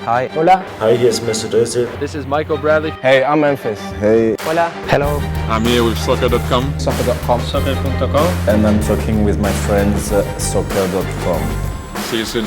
Hi. Hola. Hi, hier ist Mr. Döse. This is Michael Bradley. Hey, I'm Memphis. Hey. Hola. Hello. I'm here with soccer.com. Soccer.com. Soccer.com. And I'm talking with my friends soccer.com. See you soon.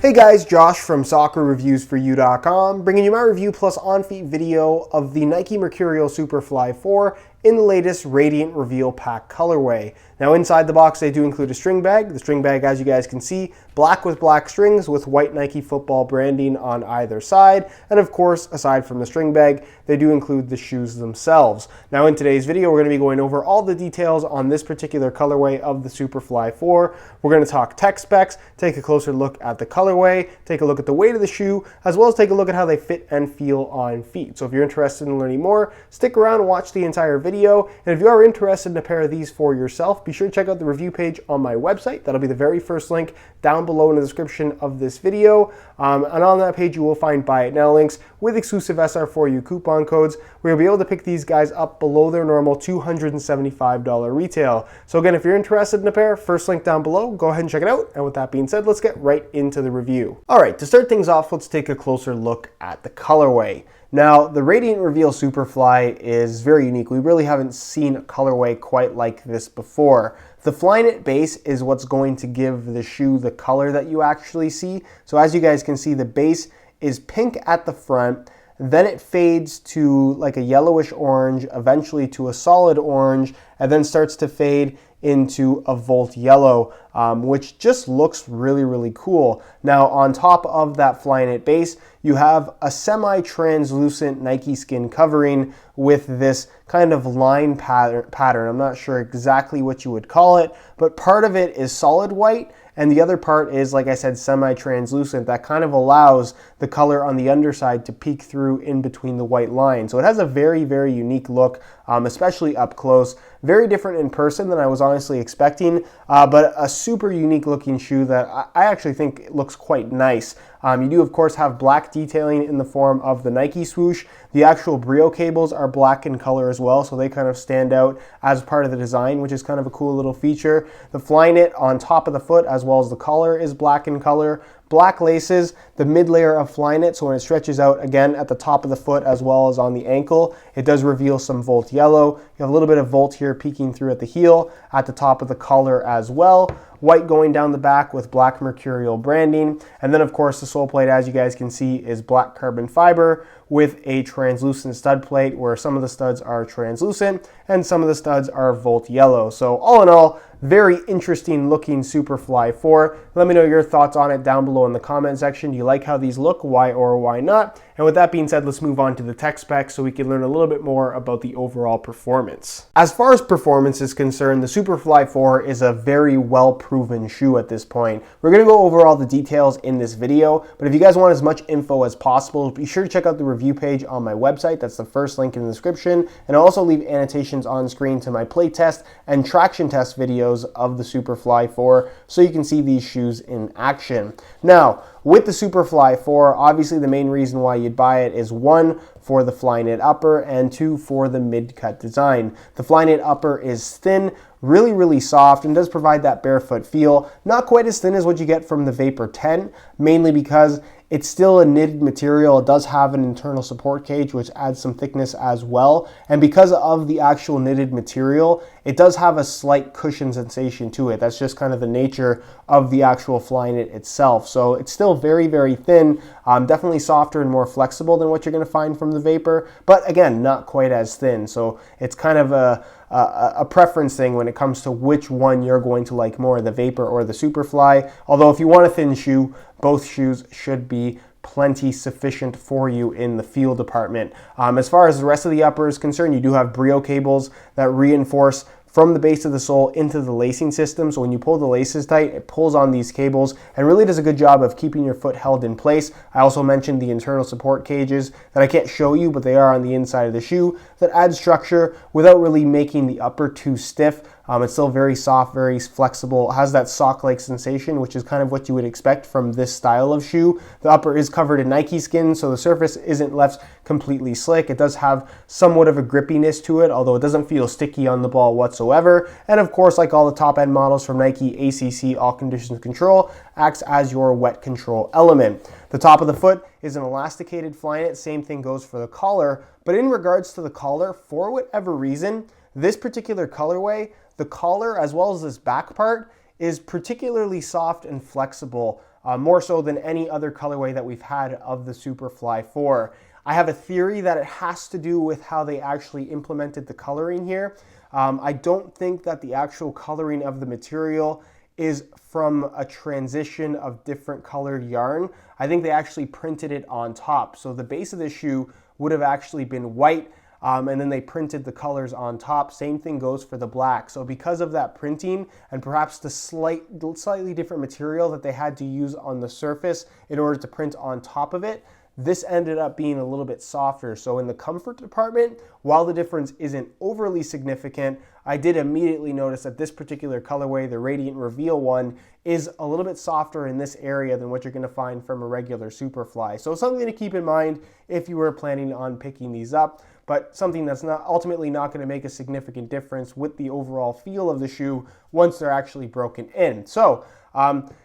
Hey guys, Josh from soccerreviewsforyou.com, bringing you my review plus on-feet video of the Nike Mercurial Superfly 4 in the latest Radiant Reveal Pack colorway. Now inside the box they do include a string bag. The string bag, as you guys can see, black with black strings with white Nike football branding on either side. And of course, aside from the string bag, they do include the shoes themselves. Now in today's video, we're going to be going over all the details on this particular colorway of the Superfly 4. We're going to talk tech specs, take a closer look at the colorway, take a look at the weight of the shoe, as well as take a look at how they fit and feel on feet. So if you're interested in learning more, stick around and watch the entire video. And if you are interested in a pair of these for yourself, be sure to check out the review page on my website. That'll be the very first link down below in the description of this video. And on that page, you will find buy it now links with exclusive SR4U coupon codes where you'll be able to pick these guys up below their normal $275 retail. So again, if you're interested in a pair, first link down below, go ahead and check it out. And with that being said, let's get right into the review. All right, to start things off, let's take a closer look at the colorway. Now, the Radiant Reveal Superfly is very unique. We really haven't seen a colorway quite like this before. The Flyknit base is what's going to give the shoe the color that you actually see. So as you guys can see, the base is pink at the front, then it fades to like a yellowish orange, eventually to a solid orange, and then starts to fade into a Volt yellow, which just looks really, really cool. Now, on top of that Flyknit base, you have a semi-translucent Nike skin covering with this kind of line pattern. I'm not sure exactly what you would call it, but part of it is solid white, and the other part is, like I said, semi-translucent. That kind of allows the color on the underside to peek through in between the white line. So it has a very, very unique look, especially up close. Very different in person than I was honestly expecting, but a super unique looking shoe that I actually think looks quite nice. You do, of course, have black detailing in the form of the Nike swoosh. The actual Brio cables are black in color as well, so they kind of stand out as part of the design, which is kind of a cool little feature. The Flyknit on top of the foot, as well as the collar, is black in color. Black laces, the mid layer of Flyknit, so when it stretches out again at the top of the foot as well as on the ankle, it does reveal some Volt yellow. You have a little bit of Volt here peeking through at the heel, at the top of the collar as well. White going down the back with black Mercurial branding. And then of course the sole plate, as you guys can see, is black carbon fiber with a translucent stud plate where some of the studs are translucent and some of the studs are Volt yellow. So all in all, very interesting looking Superfly 4. Let me know your thoughts on it down below in the comment section. Do you like how these look? Why or why not? And with that being said, let's move on to the tech specs so we can learn a little bit more about the overall performance. As far as performance is concerned, the Superfly 4 is a very well-proven shoe at this point. We're going to go over all the details in this video, but if you guys want as much info as possible, be sure to check out the review page on my website. That's the first link in the description. And I'll also leave annotations on screen to my play test and traction test videos of the Superfly 4 so you can see these shoes in action. Now, with the Superfly 4, obviously the main reason why you'd buy it is 1, for the Flyknit upper, and 2, for the mid-cut design. The Flyknit upper is thin, really, really soft, and does provide that barefoot feel. Not quite as thin as what you get from the Vapor 10, mainly because it's still a knitted material. It does have an internal support cage, which adds some thickness as well. And because of the actual knitted material, it does have a slight cushion sensation to it. That's just kind of the nature of the actual Flyknit itself. So it's still very, very thin, definitely softer and more flexible than what you're gonna find from the Vapor, but again, not quite as thin. So it's kind of a preference thing when it comes to which one you're going to like more, the Vapor or the Superfly. Although if you want a thin shoe, both shoes should be plenty sufficient for you in the feel department. As far as the rest of the upper is concerned, you do have Brio cables that reinforce from the base of the sole into the lacing system. So when you pull the laces tight, it pulls on these cables and really does a good job of keeping your foot held in place. I also mentioned the internal support cages that I can't show you, but they are on the inside of the shoe that add structure without really making the upper too stiff. It's still very soft, very flexible, has that sock-like sensation, which is kind of what you would expect from this style of shoe. The upper is covered in Nike skin, so the surface isn't left completely slick. It does have somewhat of a grippiness to it, although it doesn't feel sticky on the ball whatsoever. And of course, like all the top-end models from Nike, ACC, All Conditions Control, acts as your wet control element. The top of the foot is an elasticated Flyknit. Same thing goes for the collar. But in regards to the collar, for whatever reason, this particular colorway, the collar as well as this back part is particularly soft and flexible, more so than any other colorway that we've had of the Superfly 4. I have a theory that it has to do with how they actually implemented the coloring here. I don't think that the actual coloring of the material is from a transition of different colored yarn. I think they actually printed it on top. So the base of the shoe would have actually been white, and then they printed the colors on top. Same thing goes for the black. So because of that printing and perhaps the slightly different material that they had to use on the surface in order to print on top of it, this ended up being a little bit softer. So in the comfort department, while the difference isn't overly significant, I did immediately notice that this particular colorway, the Radiant Reveal one, is a little bit softer in this area than what you're gonna find from a regular Superfly. So something to keep in mind if you were planning on picking these up, but something that's ultimately not gonna make a significant difference with the overall feel of the shoe once they're actually broken in. So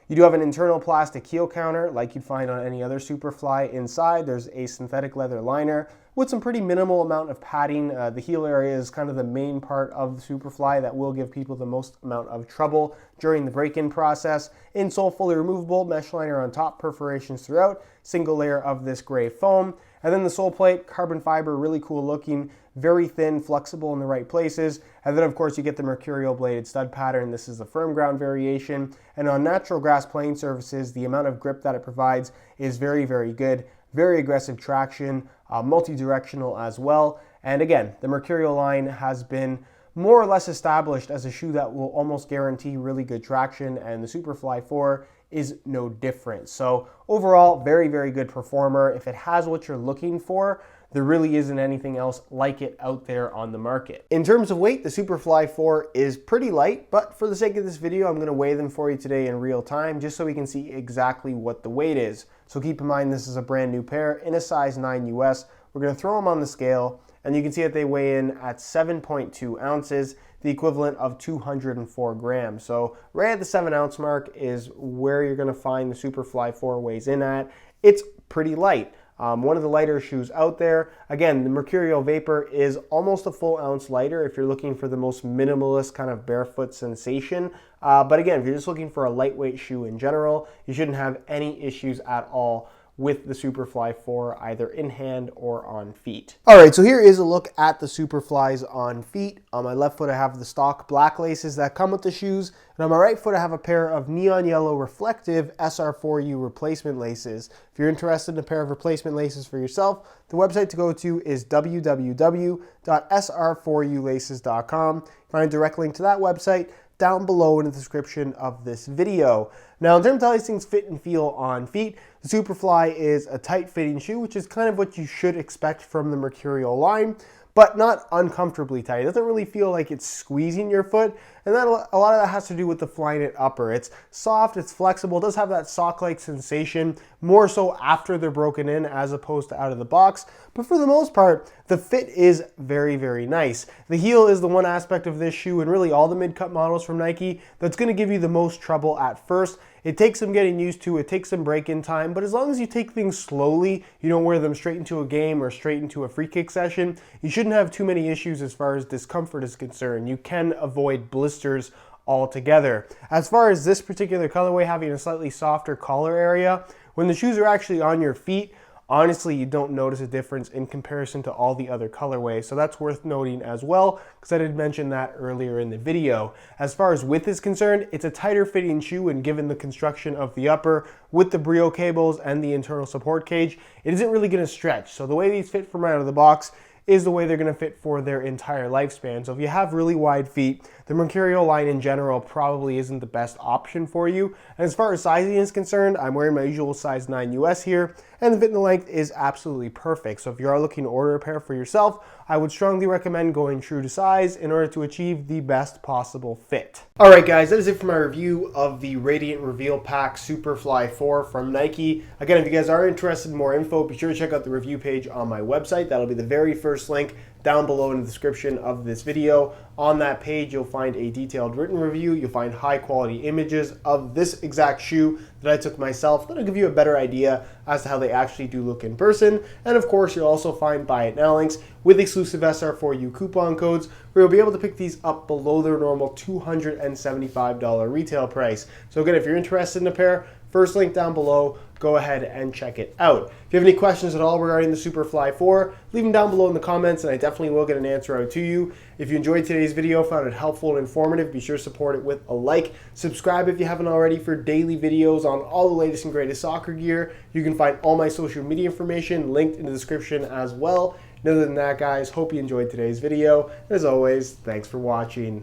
you do have an internal plastic heel counter like you'd find on any other Superfly. Inside, there's a synthetic leather liner with some pretty minimal amount of padding. The heel area is kind of the main part of the Superfly that will give people the most amount of trouble during the break-in process. Insole fully removable, mesh liner on top, perforations throughout, single layer of this gray foam. And then the sole plate, carbon fiber, really cool looking, very thin, flexible in the right places. And then of course you get the Mercurial bladed stud pattern. This is the firm ground variation. And on natural grass playing surfaces, the amount of grip that it provides is very, very good. Very aggressive traction, multi-directional as well. And again, the Mercurial line has been more or less established as a shoe that will almost guarantee really good traction, and the Superfly 4 is no different. So overall, very, very good performer. If it has what you're looking for, there really isn't anything else like it out there on the market. In terms of weight, the Superfly 4 is pretty light, but for the sake of this video, I'm gonna weigh them for you today in real time, just so we can see exactly what the weight is. So keep in mind, this is a brand new pair in a size 9 US. We're gonna throw them on the scale, and you can see that they weigh in at 7.2 ounces, the equivalent of 204 grams. So right at the 7 ounce mark is where you're gonna find the Superfly 4 weighs in at. It's pretty light. One of the lighter shoes out there. Again, the Mercurial Vapor is almost a full ounce lighter if you're looking for the most minimalist kind of barefoot sensation. But again, if you're just looking for a lightweight shoe in general, you shouldn't have any issues at all with the Superfly 4, either in hand or on feet. All right, so here is a look at the Superflies on feet. On my left foot, I have the stock black laces that come with the shoes, and on my right foot, I have a pair of neon yellow reflective SR4U replacement laces. If you're interested in a pair of replacement laces for yourself, the website to go to is www.sr4ulaces.com. Find a direct link to that website down below in the description of this video. Now, in terms of how these things fit and feel on feet, the Superfly is a tight fitting shoe, which is kind of what you should expect from the Mercurial line, but not uncomfortably tight. It doesn't really feel like it's squeezing your foot, and that, a lot of that has to do with the Flyknit upper. It's soft, it's flexible, it does have that sock-like sensation, more so after they're broken in as opposed to out of the box, but for the most part, the fit is very, very nice. The heel is the one aspect of this shoe, and really all the mid-cut models from Nike, that's gonna give you the most trouble at first. It takes some getting used to, it takes some break-in time, but as long as you take things slowly, you don't wear them straight into a game or straight into a free kick session, you shouldn't have too many issues as far as discomfort is concerned. You can avoid blisters altogether. As far as this particular colorway having a slightly softer collar area, when the shoes are actually on your feet, honestly, you don't notice a difference in comparison to all the other colorways, so that's worth noting as well, because I did mention that earlier in the video. As far as width is concerned, it's a tighter fitting shoe, and given the construction of the upper with the Brio cables and the internal support cage, it isn't really going to stretch. So the way these fit from out of the box is the way they're going to fit for their entire lifespan. So if you have really wide feet, the Mercurial line in general probably isn't the best option for you. And as far as sizing is concerned, I'm wearing my usual size 9 US here, and the fit and the length is absolutely perfect. So if you are looking to order a pair for yourself, I would strongly recommend going true to size in order to achieve the best possible fit. Alright guys, that is it for my review of the Radiant Reveal Pack Superfly 4 from Nike. Again, if you guys are interested in more info, be sure to check out the review page on my website. That'll be the very first link down below in the description of this video. On that page, you'll find a detailed written review. You'll find high quality images of this exact shoe that I took myself. That'll give you a better idea as to how they actually do look in person. And of course, you'll also find buy it now links with exclusive SR4U coupon codes, where you'll be able to pick these up below their normal $275 retail price. So again, if you're interested in a pair, first link down below, go ahead and check it out. If you have any questions at all regarding the Superfly 4, leave them down below in the comments and I definitely will get an answer out to you. If you enjoyed today's video, found it helpful and informative, be sure to support it with a like. Subscribe if you haven't already for daily videos on all the latest and greatest soccer gear. You can find all my social media information linked in the description as well. And other than that, guys, hope you enjoyed today's video. As always, thanks for watching.